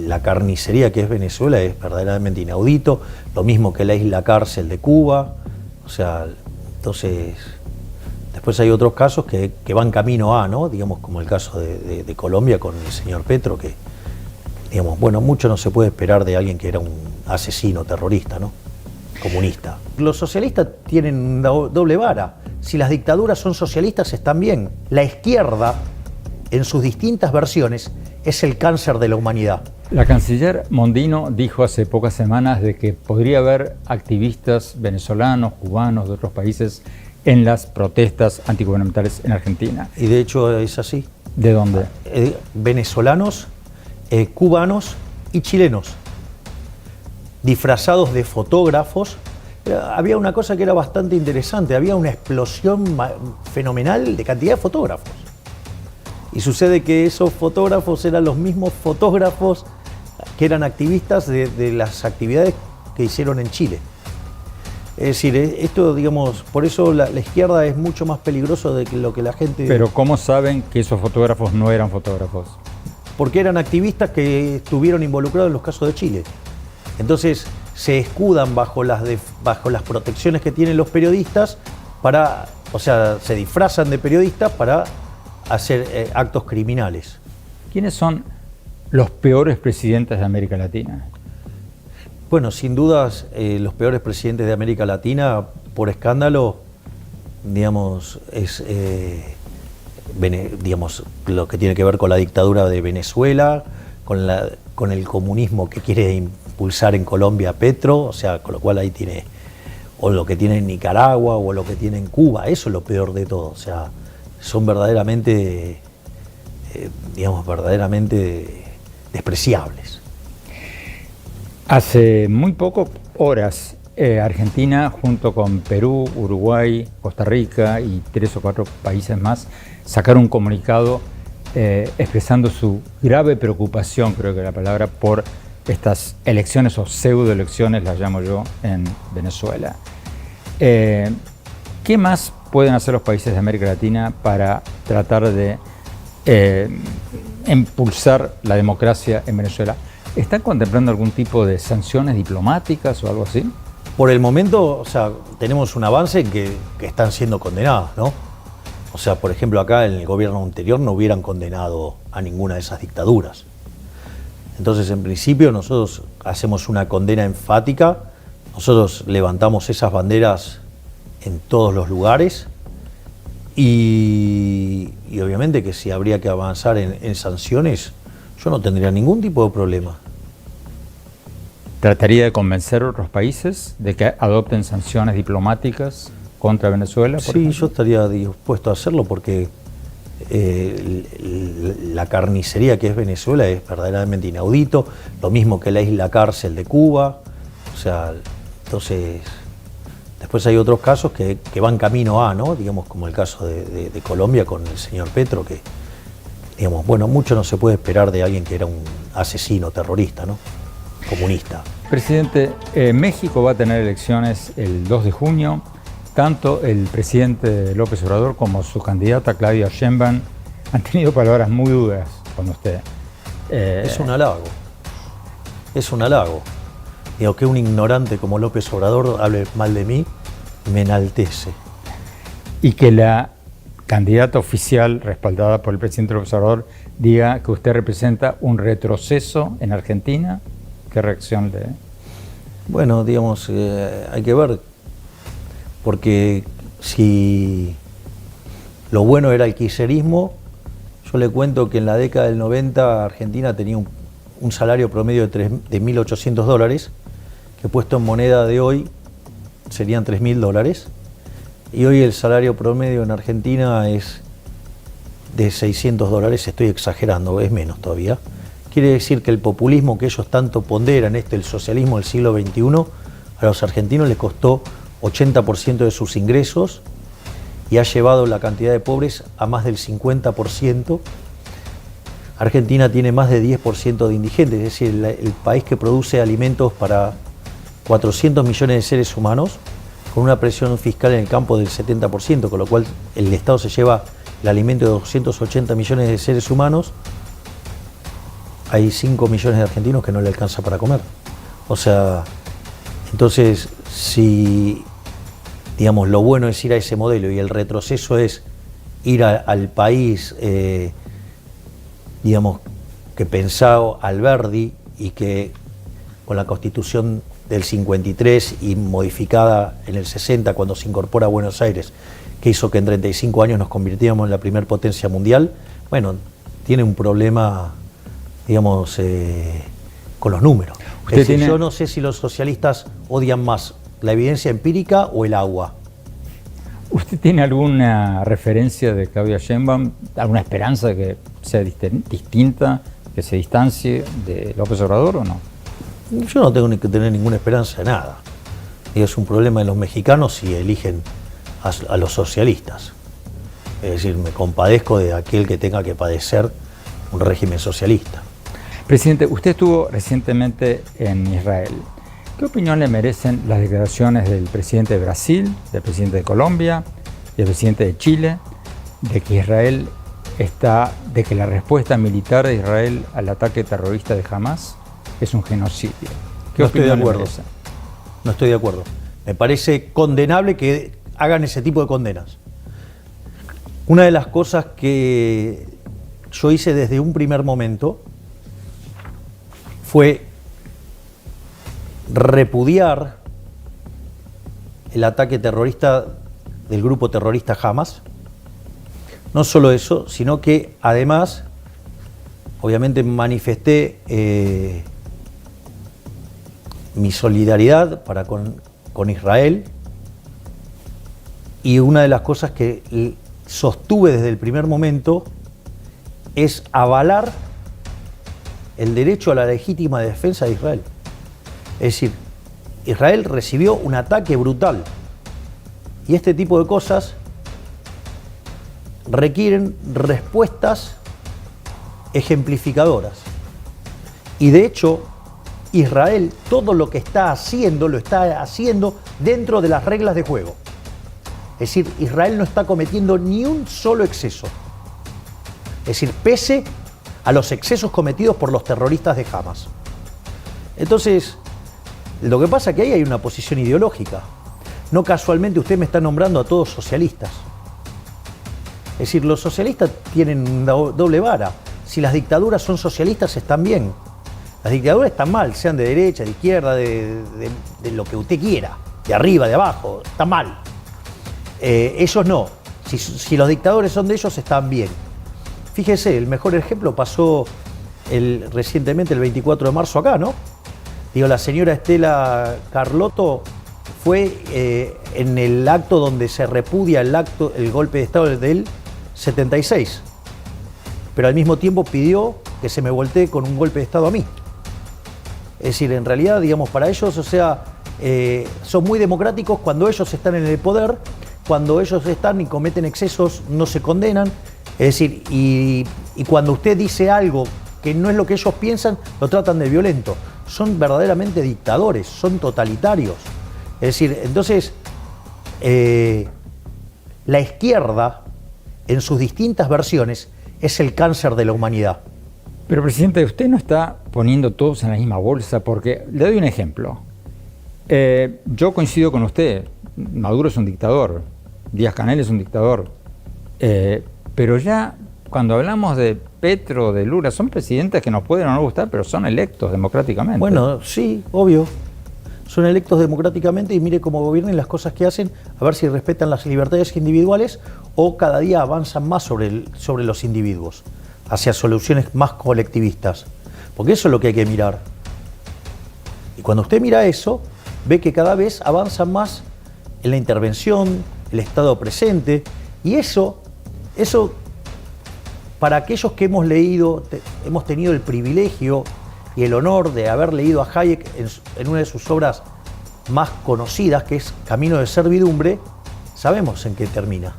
la carnicería que es Venezuela es verdaderamente inaudito, lo mismo que la isla cárcel de Cuba, o sea, entonces después hay otros casos que van camino a, ¿no? Digamos, como el caso de Colombia con el señor Petro, que, digamos, bueno, mucho no se puede esperar de alguien que era un asesino terrorista, ¿no? Comunista. Los socialistas tienen una doble vara. Si las dictaduras son socialistas, están bien. La izquierda, en sus distintas versiones, es el cáncer de la humanidad. La canciller Mondino dijo hace pocas semanas de que podría haber activistas venezolanos, cubanos, de otros países en las protestas antigubernamentales en Argentina. Y de hecho es así. ¿De dónde? Venezolanos, cubanos y chilenos, disfrazados de fotógrafos. Había una cosa que era bastante interesante, había una explosión fenomenal de cantidad de fotógrafos. Y sucede que esos fotógrafos eran los mismos fotógrafos que eran activistas de las actividades que hicieron en Chile. Es decir, esto, digamos, por eso la izquierda es mucho más peligroso de lo que la gente... Pero ¿cómo saben que esos fotógrafos no eran fotógrafos? Porque eran activistas que estuvieron involucrados en los casos de Chile. Entonces se escudan bajo las protecciones que tienen los periodistas para, o sea, se disfrazan de periodistas para hacer actos criminales. ¿Quiénes son los peores presidentes de América Latina? Bueno, sin dudas los peores presidentes de América Latina, por escándalo, digamos, es digamos, lo que tiene que ver con la dictadura de Venezuela, con el comunismo que quiere impulsar en Colombia Petro, o sea, con lo cual ahí tiene, o lo que tiene en Nicaragua, o lo que tiene en Cuba, eso es lo peor de todo, o sea, son verdaderamente, digamos, verdaderamente despreciables. Hace muy pocas horas, Argentina, junto con Perú, Uruguay, Costa Rica y 3 o 4 países más, sacaron un comunicado expresando su grave preocupación, creo que es la palabra, por estas elecciones o pseudoelecciones, las llamo yo, en Venezuela. ¿Qué más pueden hacer los países de América Latina para tratar de impulsar la democracia en Venezuela? ¿Están contemplando algún tipo de sanciones diplomáticas o algo así? Por el momento, o sea, tenemos un avance en que están siendo condenados, ¿no? O sea, por ejemplo, acá en el gobierno anterior no hubieran condenado a ninguna de esas dictaduras. Entonces, en principio, nosotros hacemos una condena enfática, nosotros levantamos esas banderas en todos los lugares y obviamente que si habría que avanzar en sanciones, yo no tendría ningún tipo de problema. ¿Trataría de convencer a otros países de que adopten sanciones diplomáticas contra Venezuela? Sí, yo estaría dispuesto a hacerlo porque la carnicería que es Venezuela es verdaderamente inaudito, lo mismo que la isla cárcel de Cuba, o sea, entonces después hay otros casos que van camino a, ¿no? Digamos, como el caso de Colombia con el señor Petro, que, digamos, bueno, mucho no se puede esperar de alguien que era un asesino terrorista, ¿no? Comunista. Presidente, México va a tener elecciones el 2 de junio. Tanto el presidente López Obrador como su candidata Claudia Sheinbaum han tenido palabras muy duras con usted. Es un halago. Es un halago. Digo, que un ignorante como López Obrador hable mal de mí, me enaltece. Y que la candidata oficial respaldada por el presidente López Obrador diga que usted representa un retroceso en Argentina. ¿Qué reacción le...? Bueno, digamos, hay que ver, porque si lo bueno era el kirchnerismo, yo le cuento que en la década del 90 Argentina tenía un salario promedio de $1.800, que puesto en moneda de hoy serían $3.000, y hoy el salario promedio en Argentina es de $600, estoy exagerando, es menos todavía. Quiere decir que el populismo que ellos tanto ponderan, el socialismo del siglo XXI, a los argentinos les costó 80% de sus ingresos y ha llevado la cantidad de pobres a más del 50%. Argentina tiene más de 10% de indigentes, es decir, el país que produce alimentos para 400 millones de seres humanos, con una presión fiscal en el campo del 70%, con lo cual el Estado se lleva el alimento de 280 millones de seres humanos. hay 5 millones de argentinos que no le alcanza para comer. O sea, entonces, si, digamos, lo bueno es ir a ese modelo y el retroceso es ir al país, digamos, que pensaba Alberdi y que con la Constitución del 53 y modificada en el 60 cuando se incorpora a Buenos Aires, que hizo que en 35 años nos convirtiéramos en la primer potencia mundial, bueno, tiene un problema, digamos, con los números. Es decir, yo no sé si los socialistas odian más la evidencia empírica o el agua. ¿Usted tiene alguna referencia de Claudia Sheinbaum, alguna esperanza de que sea distinta, que se distancie de López Obrador o no? Yo no tengo que tener ninguna esperanza de nada. Y es un problema de los mexicanos si eligen a los socialistas. Es decir, me compadezco de aquel que tenga que padecer un régimen socialista. Presidente, usted estuvo recientemente en Israel. ¿Qué opinión le merecen las declaraciones del presidente de Brasil, del presidente de Colombia y del presidente de Chile, de que de que la respuesta militar de Israel al ataque terrorista de Hamás es un genocidio? ¿Qué opinión le merecen? No estoy de acuerdo. Me parece condenable que hagan ese tipo de condenas. Una de las cosas que yo hice desde un primer momento fue repudiar el ataque terrorista del grupo terrorista Hamas. No solo eso, sino que además, obviamente manifesté mi solidaridad con Israel, y una de las cosas que sostuve desde el primer momento es avalar el derecho a la legítima defensa de Israel. Es decir, Israel recibió un ataque brutal y este tipo de cosas requieren respuestas ejemplificadoras. Y de hecho, Israel todo lo que está haciendo, lo está haciendo dentro de las reglas de juego. Es decir, Israel no está cometiendo ni un solo exceso. Es decir, pese a los excesos cometidos por los terroristas de Hamas. Entonces, lo que pasa es que ahí hay una posición ideológica. No casualmente usted me está nombrando a todos socialistas. Es decir, los socialistas tienen una doble vara. Si las dictaduras son socialistas, están bien. Las dictaduras están mal, sean de derecha, de izquierda, de lo que usted quiera, de arriba, de abajo, están mal. Ellos no. Si los dictadores son de ellos, están bien. Fíjese, el mejor ejemplo pasó recientemente, el 24 de marzo acá, ¿no? Digo, la señora Estela Carlotto fue en el acto donde se repudia el golpe de Estado del 76, pero al mismo tiempo pidió que se me voltee con un golpe de Estado a mí. Es decir, en realidad, digamos, para ellos, o sea, son muy democráticos cuando ellos están en el poder, cuando ellos están y cometen excesos no se condenan. Es decir, y cuando usted dice algo que no es lo que ellos piensan, lo tratan de violento. Son verdaderamente dictadores, son totalitarios. Es decir, entonces, la izquierda, en sus distintas versiones, es el cáncer de la humanidad. Pero, presidente, usted no está poniendo todos en la misma bolsa, porque le doy un ejemplo. Yo coincido con usted, Maduro es un dictador, Díaz-Canel es un dictador, pero ya cuando hablamos de Petro, de Lula, son presidentes que nos pueden o no gustar, pero son electos democráticamente. Bueno, sí, obvio. Son electos democráticamente y mire cómo gobiernan las cosas que hacen, a ver si respetan las libertades individuales o cada día avanzan más sobre los individuos, hacia soluciones más colectivistas. Porque eso es lo que hay que mirar. Y cuando usted mira eso, ve que cada vez avanzan más en la intervención, el Estado presente, y eso para aquellos que hemos leído, hemos tenido el privilegio y el honor de haber leído a Hayek en una de sus obras más conocidas, que es Camino de Servidumbre, sabemos en qué termina.